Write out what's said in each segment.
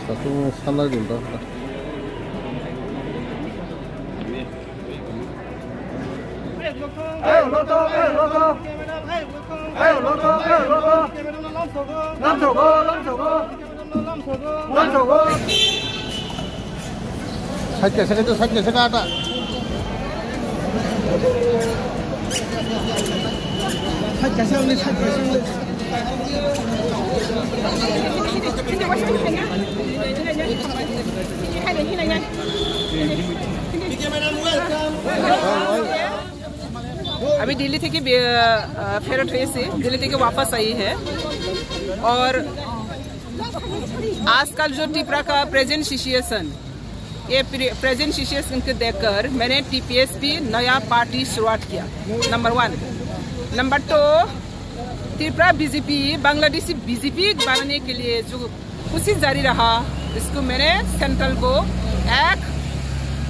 Satu salah dulu. Saya ada. अभी दिल्ली थे कि फेरत हुए से दिल्ली थे कि वापस आई है और आजकल जो टिपरा का प्रेजेंट सिचुएशन ये प्रेजेंट सिचुएशन को देखकर मैंने टीपीएसपी नया पार्टी शुरुआत किया। Number 1। Number 2 Tripura BJP Bangladeshi BJP बनाने के लिए जो कोशिश जारी रहा इसको मैंने सेंट्रल को एक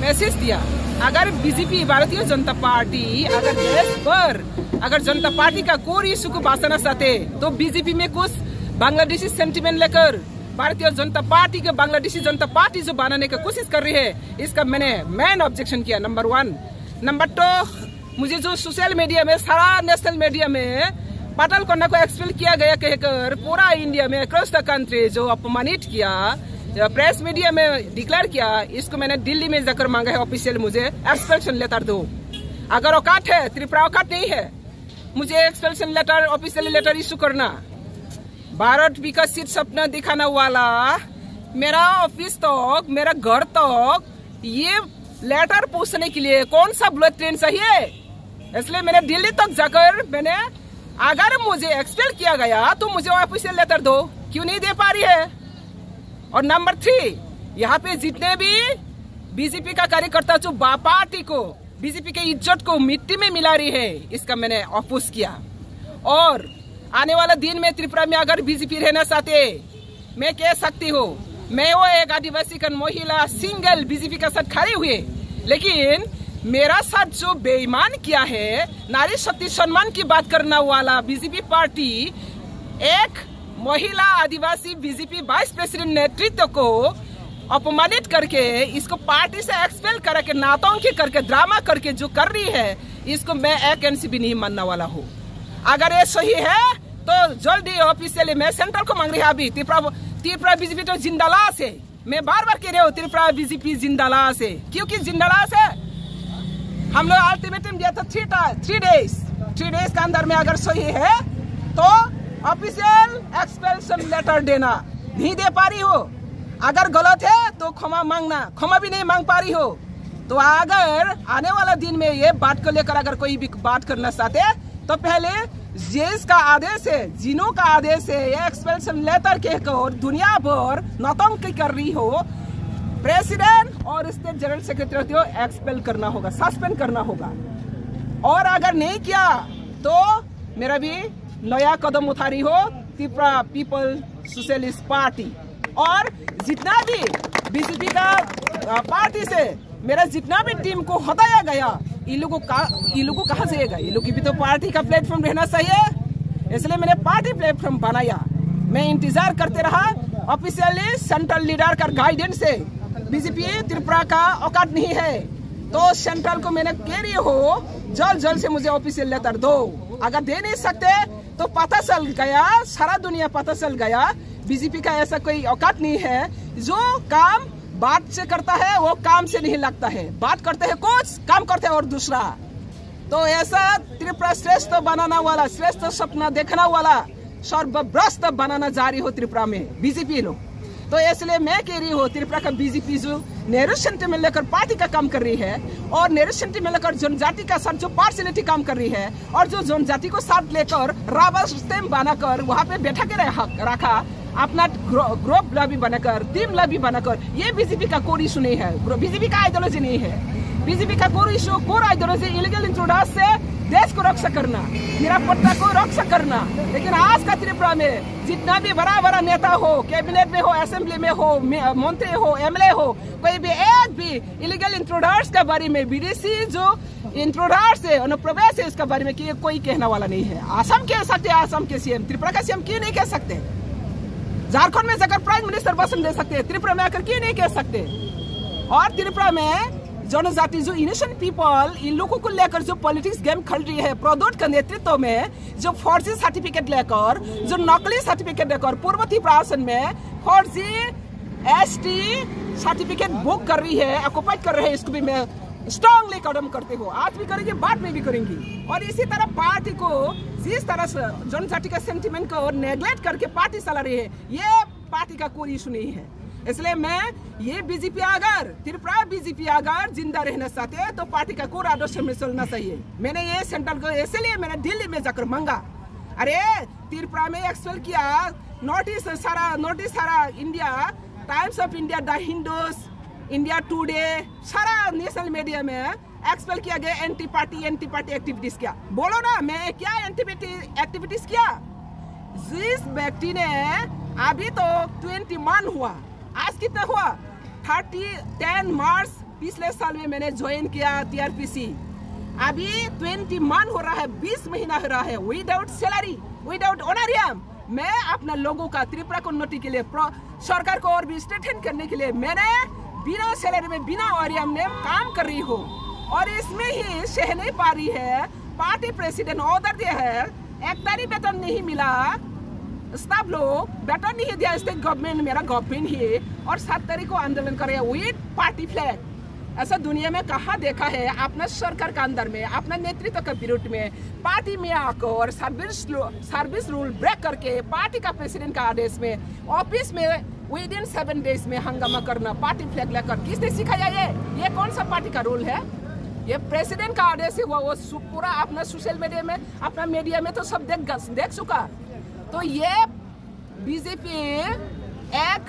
मैसेज दिया। अगर बीजेपी भारतीय जनता पार्टी अगर देश पर अगर जनता पार्टी का कोई इशू को बांटना चाहते तो बीजेपी में कुछ बांग्लादेशी सेंटिमेंट लेकर भारतीय जनता पार्टी के बांग्लादेशी जनता पार्टी जो बनाने की कोशिश कर रही है इसका मैंने मेन ऑब्जेक्शन किया। नंबर 1। नंबर 2 मुझे जो सोशल मीडिया में सारा नेशनल मीडिया में पाटल कोंडा को एक्सपेल किया गया कहकर पूरा इंडिया में अक्रॉस द कंट्री जो अपमानित किया प्रेस मीडिया में डिक्लेयर किया इसको मैंने दिल्ली में जाकर मांगा है ऑफिशियल मुझे एक्सपेल्शन लेटर दो। अगर औकात है त्रिपुरा औकात नहीं है मुझे एक्सपेल्शन लेटर ऑफिशियल लेटर इशू करना। भारत विकसित सपना दिखाने वाला मेरा ऑफिस तक मेरा घर तक ये लेटर पूछने के लिए कौन सा बुलेट ट्रेन चाहिए इसलिए मैंने दिल्ली तक जाकर मैंने अगर मुझे एक्सपेल किया गया तो मुझे ऑफिशियल लेटर दो क्यों नहीं दे पा रही है। और नंबर 3 यहाँ पे जितने भी बीजेपी का कार्यकर्ता जो पार्टी को बीजेपी के इज्जत को मिट्टी में मिला रही है इसका मैंने अपोज किया। और आने वाला दिन में त्रिपुरा में अगर बीजेपी रहना चाहते मैं कह सकती हूँ मैं वो एक आदिवासी का महिला सिंगल बीजेपी के साथ खड़े हुए लेकिन मेरा साथ जो बेईमान किया है नारी शक्ति सम्मान की बात करने वाला बीजेपी पार्टी एक महिला आदिवासी बीजेपी वाइस प्रेसिडेंट नेतृत्व को अपमानित करके इसको पार्टी से एक्सपेल करके नाटंकी करके ड्रामा करके जो कर रही है इसको मैं एक इंच भी नहीं मानने वाला हूँ। अगर ये सही है तो जल्दी ऑफिशियली मैं सेंट्रल को मांग रही है। अभी त्रिपुरा बीजेपी तो जिंदालाश है। मैं बार बार कह रही हूँ त्रिपुरा बीजेपी जिंदालाश है क्योंकि जिंदालाश है। हम लोग अल्टीमेटम दिया था 3 डेज के अंदर में अगर सही है तो ऑफिशियल एक्सपेल्शन लेटर देना नहीं दे पा रही हो। अगर गलत है तो क्षमा मांगना क्षमा भी नहीं मांग पा रही हो तो अगर आने वाला दिन में ये बात को लेकर अगर कोई भी बात करना चाहते तो पहले जेस का आदेश है जिनो का आदेश है ये एक्सपेल्शन लेटर कहकर दुनिया भर नौटंकी कर रही हो प्रेसिडेंट और स्टेट जनरल सेक्रेटरी को एक्सपेल करना होगा सस्पेंड करना होगा। और अगर नहीं किया तो मेरा भी नया कदम उठा रही हो त्रिपुरा पीपल सोशलिस्ट पार्टी। और जितना भी बीजेपी का पार्टी से मेरा जितना भी टीम को हटाया गया ये लोगों को कहाँ जाएगा। ये लोग की भी तो पार्टी का प्लेटफॉर्म रहना चाहिए इसलिए मैंने पार्टी प्लेटफॉर्म बनाया। मैं इंतजार करते रहा ऑफिशियली सेंट्रल लीडर का गाइडेंस से बीजेपी त्रिपुरा का औकात नहीं है तो सेंट्रल को मैंने कह रही हो जल्द से मुझे ऑफिशियल लेटर दो। अगर दे नहीं सकते तो पता चल गया सारा दुनिया पता चल गया बीजेपी का ऐसा कोई औकात नहीं है जो काम बात से करता है वो काम से नहीं लगता है। बात करते हैं कुछ काम करते हैं और दूसरा। तो ऐसा त्रिपुरा श्रेष्ठ बनाना वाला श्रेष्ठ सपना देखना वाला सर्वभ्रष्ट बनाना जा रही हो त्रिपुरा में बीजेपी लोग। तो इसलिए मैं कह रही हूँ त्रिपुरा का बीजेपी जो नेहरू सेंटिमेंट लेकर पार्टी का काम कर रही है और नेहरू सेंटिमेंट लेकर जनजाति का साथ जो पार्शियलिटी काम कर रही है और जो जनजाति को साथ लेकर रबर स्टैम्प बनाकर वहाँ पे बैठा के रखा अपना ग्रुप लॉबी बनाकर, टीम लॉबी बनाकर, ये बीजेपी का कोर इशू नहीं है, बीजेपी का आइडियोलॉजी नहीं है। बीजेपी का कोर आइडियोलॉजी इलीगल इंट्रोडक्स से देश को रक्षा करना, निरापत्ता को रक्षा करना। लेकिन आज का त्रिपुरा में जितना भी बड़ा बड़ा नेता हो, कैबिनेट में हो, असेंबली में हो, मंत्री हो, एमएलए हो, कोई भी एक भी इलीगल इंट्रोडक्स के बारे में, विदेशी जो इंट्रोडक्स है, अनुप्रवेश है, इसके बारे में कोई कहने वाला नहीं है। असम कह सकते, असम के सीएम, त्रिपुरा का सीएम क्यों नहीं कह सकते? झारखंड में जाकर प्राइम मिनिस्टर भाषण दे सकते हैं, त्रिपुरा में आकर क्यों नहीं कह सकते? और त्रिपुरा में जनजाति जो इनोसेंट पीपल, इन लोगों को लेकर जो पॉलिटिक्स गेम खेल रही है प्रदोट का नेतृत्व में, जो फर्जी सर्टिफिकेट लेकर, जो नकली सर्टिफिकेट लेकर पूर्व त्रिपुरा में फर्जी एसटी सर्टिफिकेट बुक कर रही है, ऑक्युपाइड कर रहे हैं, इसको भी मैं स्ट्रांगली कदम करते हो, आज भी करेंगे, बाद में भी करेंगी। और इसी तरह पार्टी को जिस तरह से जनजाति का सेंटिमेंट को नेग्लेक्ट करके पार्टी चला रही है, ये पार्टी का कोई इशू नहीं है। इसलिए मैं ये बीजेपी अगर त्रिपुरा बीजेपी अगर जिंदा रहना चाहते हैं तो पार्टी का कोर आदर्श में चलना चाहिए। मैंने ये सेंट्रल को इसलिए मैंने दिल्ली में जाकर मांगा, अरे त्रिपुरा में एक्सपेल किया, नोटिस सारा India, times of India, the Hindus, India today, सारा नेशनल मीडिया में एक्सपेल किया गया एंटी पार्टी एक्टिविटीज किया। बोलो ना, मैं क्या एंटी एक्टिविटीज किया? जिस व्यक्ति ने अभी तो 21 हुआ, आज कितना हुआ? 10 मार्च पिछले साल में मैंने ज्वाइन किया टीआरपीसी, अभी 21 हो रहा है, 20 महीना हो रहा है, विदाउट सैलरी, विदाउट ऑनरियम। मैं अपना लोगों का त्रिपुरा कम्युनिटी के लिए, सरकार को और भी स्ट्रेंथन करने के लिए मैंने बिना सैलरी में, बिना ऑनरियम में काम कर रही हूँ। और इसमें ही सह नहीं पा रही है, पार्टी प्रेसिडेंट ऑर्डर दिया है, 1 तारीख वेतन नहीं मिला, स्टाफ लोग बेटर नहीं दिया, स्टेट गवर्नमेंट, मेरा गवर्नमेंट ही, और 7 तारीख को आंदोलन करे विद पार्टी फ्लैग। ऐसा दुनिया में कहाँ देखा है? अपना सरकार के अंदर में, अपना नेतृत्व के विरुद्ध में पार्टी में आकर सर्विस रूल ब्रेक करके पार्टी का प्रेसिडेंट का आदेश में ऑफिस में विद इन 7 डेज में हंगामा करना, पार्टी फ्लैग लेकर, किसने सिखाया ये कौन सा पार्टी का रूल है? ये प्रेसिडेंट का आदेश हुआ, वो पूरा अपना सोशल मीडिया में, अपना मीडिया में तो सब देख चुका। तो ये बीजेपी एक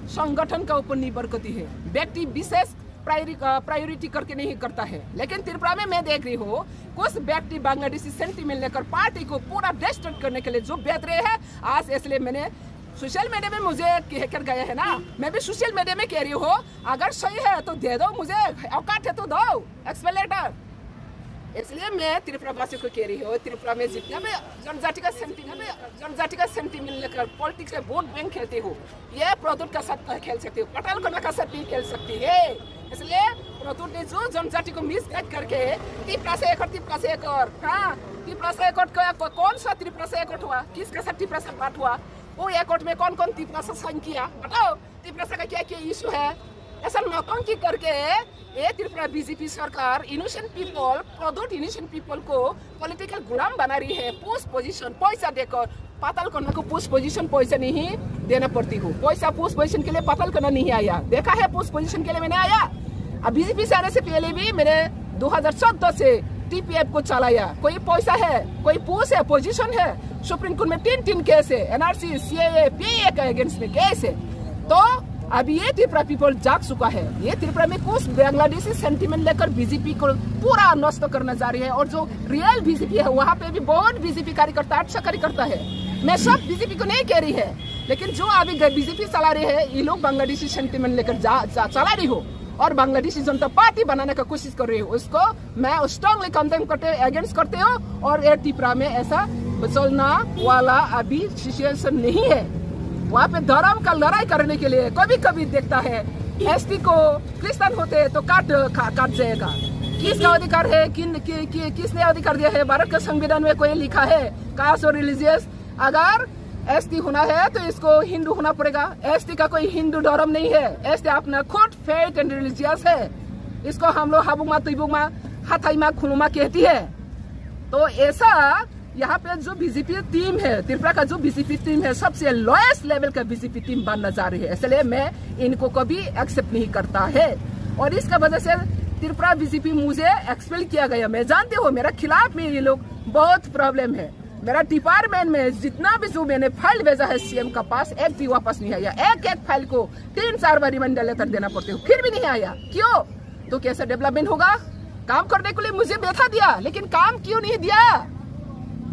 संगठन का ऊपर निर्भर करती है, व्यक्ति विशेष प्रायोरिटी करके नहीं करता है। लेकिन त्रिपुरा में मैं देख रही हूँ कुछ व्यक्ति बांग्लादेशी सेंटिमेंट लेकर पार्टी को पूरा डिस्ट्रैक्ट करने के लिए जो बेच रहे हैं आज। इसलिए मैंने सोशल मीडिया में मुझे कहकर गया है ना, मैं भी सोशल मीडिया में कह रही हूँ, अगर सही है तो दे दो, मुझे औकात है तो दो एक्सप्लेनेटर। इसलिए मैं त्रिपुरा वासी को कह रही हूँ, त्रिपुरा में जितना भी जनजाति का सेंटिमेंट लेकर पॉलिटिक्स में वोट बैंक खेलती हूँ, ये प्रदूत का साथ खेल सकती हूँ, पटेल कोना का साथ भी खेल सकती है। इसलिए प्रदूत ने जो जनजाति को मिसगाइड करके त्रिपुरा से एक और हाँ, त्रिपुरा से एक और कौन सा त्रिपुरा से एक हुआ, किसका साथ त्रिपुरा से बात हुआ, वो एक में कौन त्रिपुरा से साइन किया, बताओ त्रिपुरा का क्या इशू है? ऐसा नौटंकी करके ये त्रिपुरा बीजेपी सरकार इनोसेंट पीपल, प्रदूत इनोसेंट पीपल को पॉलिटिकल गुलाम बना रही है। पोस्ट पोजीशन पैसा देकर, पाताल कन्या को पोस्ट पोजीशन पैसा नहीं देना पड़ती हो, पैसा पोस्ट पोजीशन के लिए पाताल कन्या नहीं आया, देखा है पोस्ट पोजीशन के लिए मैंने आया। अब बीजेपी से आने से पहले भी मैंने 2014 से टीपीएफ को चलाया, कोई पैसा है, कोई पोस्ट है, पोजीशन है, सुप्रीम कोर्ट में 3 केस है, एनआरसी, सीएए, पीए के अगेंस्ट में केस है। तो अब ये त्रिपुरा पीपल जाग चुका है, ये त्रिपुरा में कुछ बांग्लादेशी सेंटिमेंट लेकर बीजेपी को पूरा नष्ट करना जा रही है। और जो रियल बीजेपी है वहाँ पे भी बहुत बीजेपी कार्यकर्ता, अच्छा कार्यकर्ता है, मैं सब बीजेपी को नहीं कह रही है, लेकिन जो अभी बीजेपी चला रही है, ये लोग बांग्लादेशी सेंटिमेंट लेकर चला रही हो और बांग्लादेशी जनता पार्टी बनाने का कोशिश कर रही हो, उसको मैं स्ट्रांगली कंडेम करते अगेंस्ट करते हो। और ये त्रिपुरा में ऐसा चलना वाला अभी सिचुएशन नहीं है। वहाँ पे धर्म का लड़ाई करने के लिए कभी कभी देखता है, एसटी को क्रिश्चियन होते तो काट जाएगा। किसका अधिकार है, किसने अधिकार दिया है? भारत के संविधान में कोई लिखा है कास्ट और रिलीजियस? अगर एसटी होना है तो इसको हिंदू होना पड़ेगा। एसटी का कोई हिंदू धर्म नहीं है, एसटी अपना खुद फेथ एंड रिलीजियस है। इसको हम लोग हाबुमा, तुबुमा, हाथाईमा, खुलुमा कहती है। तो ऐसा यहाँ पे जो बीजेपी टीम है, त्रिपुरा का जो बीजेपी टीम है, सबसे लोएस्ट लेवल का बीजेपी टीम बनना जा रही है। इसलिए मैं इनको कभी एक्सेप्ट नहीं करता है और इसका वजह से त्रिपुरा बीजेपी मुझे एक्सपेल किया गया। मैं जानती हूँ मेरा खिलाफ में ये लोग बहुत प्रॉब्लम है। मेरा डिपार्टमेंट में जितना भी जो मैंने फाइल भेजा है सीएम का पास, एक भी वापस नहीं आया। एक फाइल को 3-4 बार रिमाइंडर लेटर देना पड़ते हो, फिर भी नहीं आया। क्यों? तो कैसे डेवलपमेंट होगा? काम करने के लिए मुझे बैठा दिया, लेकिन काम क्यों नहीं दिया?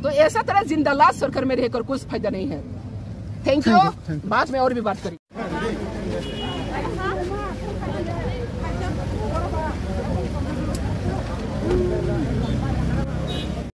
तो ऐसा तरह जिंदा लाश सरकार में रहकर कुछ फायदा नहीं है। Thank you. बाद में और भी बात करेंगे।